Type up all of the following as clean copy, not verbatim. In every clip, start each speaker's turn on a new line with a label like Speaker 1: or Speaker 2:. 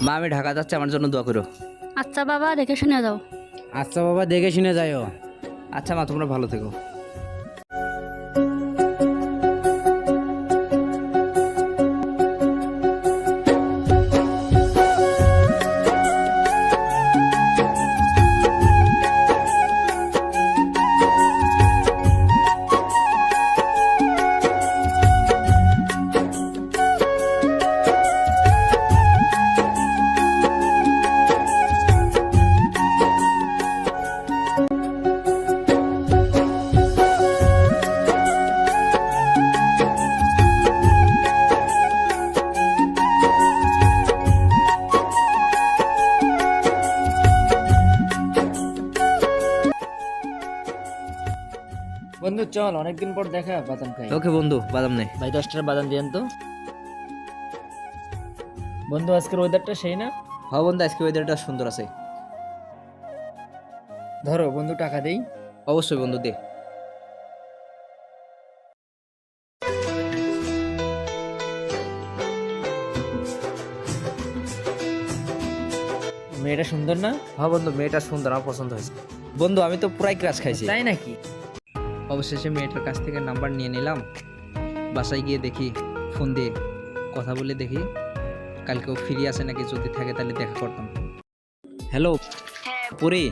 Speaker 1: মা আমি ঢাকা যাচ্ছি, আমার জন্য দোয়া করো।
Speaker 2: আচ্ছা বাবা, দেখে শুনে যাও।
Speaker 3: আচ্ছা বাবা, দেখে শুনে যাইও।
Speaker 1: আচ্ছা মা, তোমরা ভালো থেকো।
Speaker 4: বন্ধু চল, অনেকদিন পর দেখা, বাদাম খাই।
Speaker 1: ওকে বন্ধু, বাদাম নেই।
Speaker 4: ভাই 10টা বাদাম দিয়েন তো। বন্ধু আজকের ওয়েদারটা সেই না?
Speaker 1: হ্যাঁ বন্ধু, আজকে ওয়েদারটা সুন্দর আছে।
Speaker 4: ধরো বন্ধু, টাকা দেই।
Speaker 1: অবশ্যই বন্ধু, দে।
Speaker 4: মেয়েটা সুন্দর না?
Speaker 1: হ্যাঁ বন্ধু, মেয়েটা সুন্দর, আমার পছন্দ হয়েছে। বন্ধু আমি তো পুরাই ক্রাশ খাইছি।
Speaker 4: তাই নাকি?
Speaker 1: অবশেষে মেয়েটার কাছ থেকে নাম্বার নিয়ে নিলাম। বাসায় গিয়ে দেখি, ফোন দিয়ে কথা বলে দেখি কালকেও ফ্রি আছে নাকি, যদি থাকে তাহলে দেখা করতাম। হ্যালো
Speaker 5: হ্যাঁ
Speaker 1: পরি,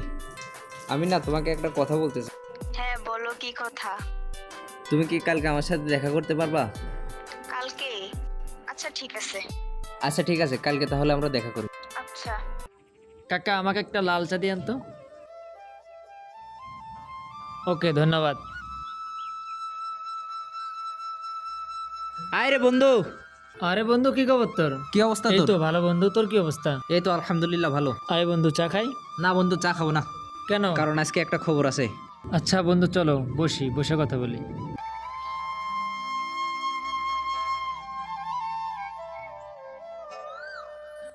Speaker 1: আমি না তোমাকে একটা কথা বলতে চাই।
Speaker 5: হ্যাঁ বলো, কি কথা?
Speaker 1: তুমি কি কালকে আমার সাথে দেখা করতে পারবা?
Speaker 5: কালকে? আচ্ছা ঠিক আছে।
Speaker 1: আচ্ছা ঠিক আছে, কালকে তাহলে আমরা দেখা করি।
Speaker 5: আচ্ছা।
Speaker 4: কাকা আমাকে একটা লাল চা দিয়েন তো। ওকে, ধন্যবাদ।
Speaker 1: আয় রে বন্ধু।
Speaker 4: আরে বন্ধু, কি খবর তোর?
Speaker 1: কি অবস্থা
Speaker 4: এই
Speaker 1: তোর?
Speaker 4: তো ভালো বন্ধু, তোর কি অবস্থা?
Speaker 1: এই তো আলহামদুলিল্লাহ ভালো।
Speaker 4: আয় বন্ধু, চা খাই।
Speaker 1: না বন্ধু, চা খাবো না,
Speaker 4: কেন?
Speaker 1: কারণ আজকে একটা খবর আছে।
Speaker 4: আচ্ছা বন্ধু চলো বসি, বসে কথা বলি।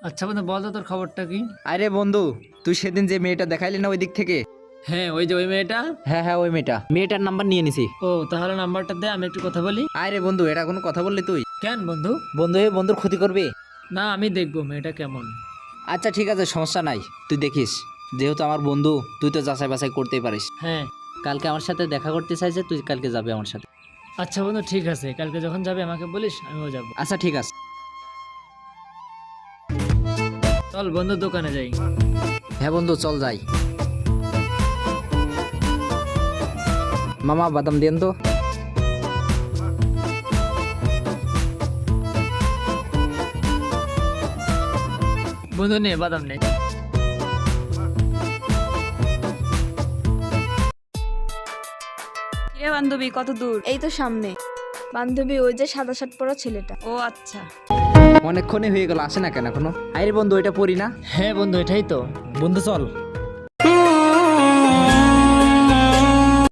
Speaker 4: আচ্ছা বন্ধু, বল তো তোর খবরটা কি?
Speaker 1: আরে বন্ধু, তুই সেদিন যে মেয়েটা দেখাইলি না ওই দিক থেকে?
Speaker 4: হ্যাঁ, ওই যে ওই মেয়েটা।
Speaker 1: হ্যাঁ হ্যাঁ, ওই মেয়েটার নাম্বার নিয়ে নিছি।
Speaker 4: ও তাহলে নাম্বারটা দে, আমি একটু কথা বলি।
Speaker 1: আরে বন্ধু, এটা কোনো কথা বললি তুই?
Speaker 4: কেন বন্ধু?
Speaker 1: বন্ধু হয়ে বন্ধুর ক্ষতি করবি?
Speaker 4: না, আমি দেখবো মেয়েটা কেমন।
Speaker 1: আচ্ছা ঠিক আছে, সমস্যা নাই, তুই দেখিস। যেহেতু আমার বন্ধু, তুই তো যাচাই বাছাই করতেই পারিস।
Speaker 4: হ্যাঁ।
Speaker 1: কালকে আমার সাথে দেখা করতে চাইছে, তুই কালকে যাবে আমার সাথে।
Speaker 4: আচ্ছা বন্ধু ঠিক আছে, কালকে যখন যাবে আমাকে বলিস, আমিও যাবো।
Speaker 1: আচ্ছা ঠিক আছে।
Speaker 4: চল বন্ধু, দোকানে যাই।
Speaker 1: হ্যাঁ বন্ধু, চল যাই। মামা বাদাম দেন তো।
Speaker 4: বন্ধু নে, বাদাম নে।
Speaker 6: কিরে বান্ধবী, কত দূর? এই তো সামনে। বান্ধবী, ওই যে সাদা শার্ট পরা ছেলেটা। ও আচ্ছা।
Speaker 1: অনেকক্ষণই হয়ে গেল, আসে না কেন এখনো? আরে বন্ধু, এটা পড়ি না?
Speaker 4: হ্যাঁ বন্ধু, এটাই তো।
Speaker 1: বন্ধু চল।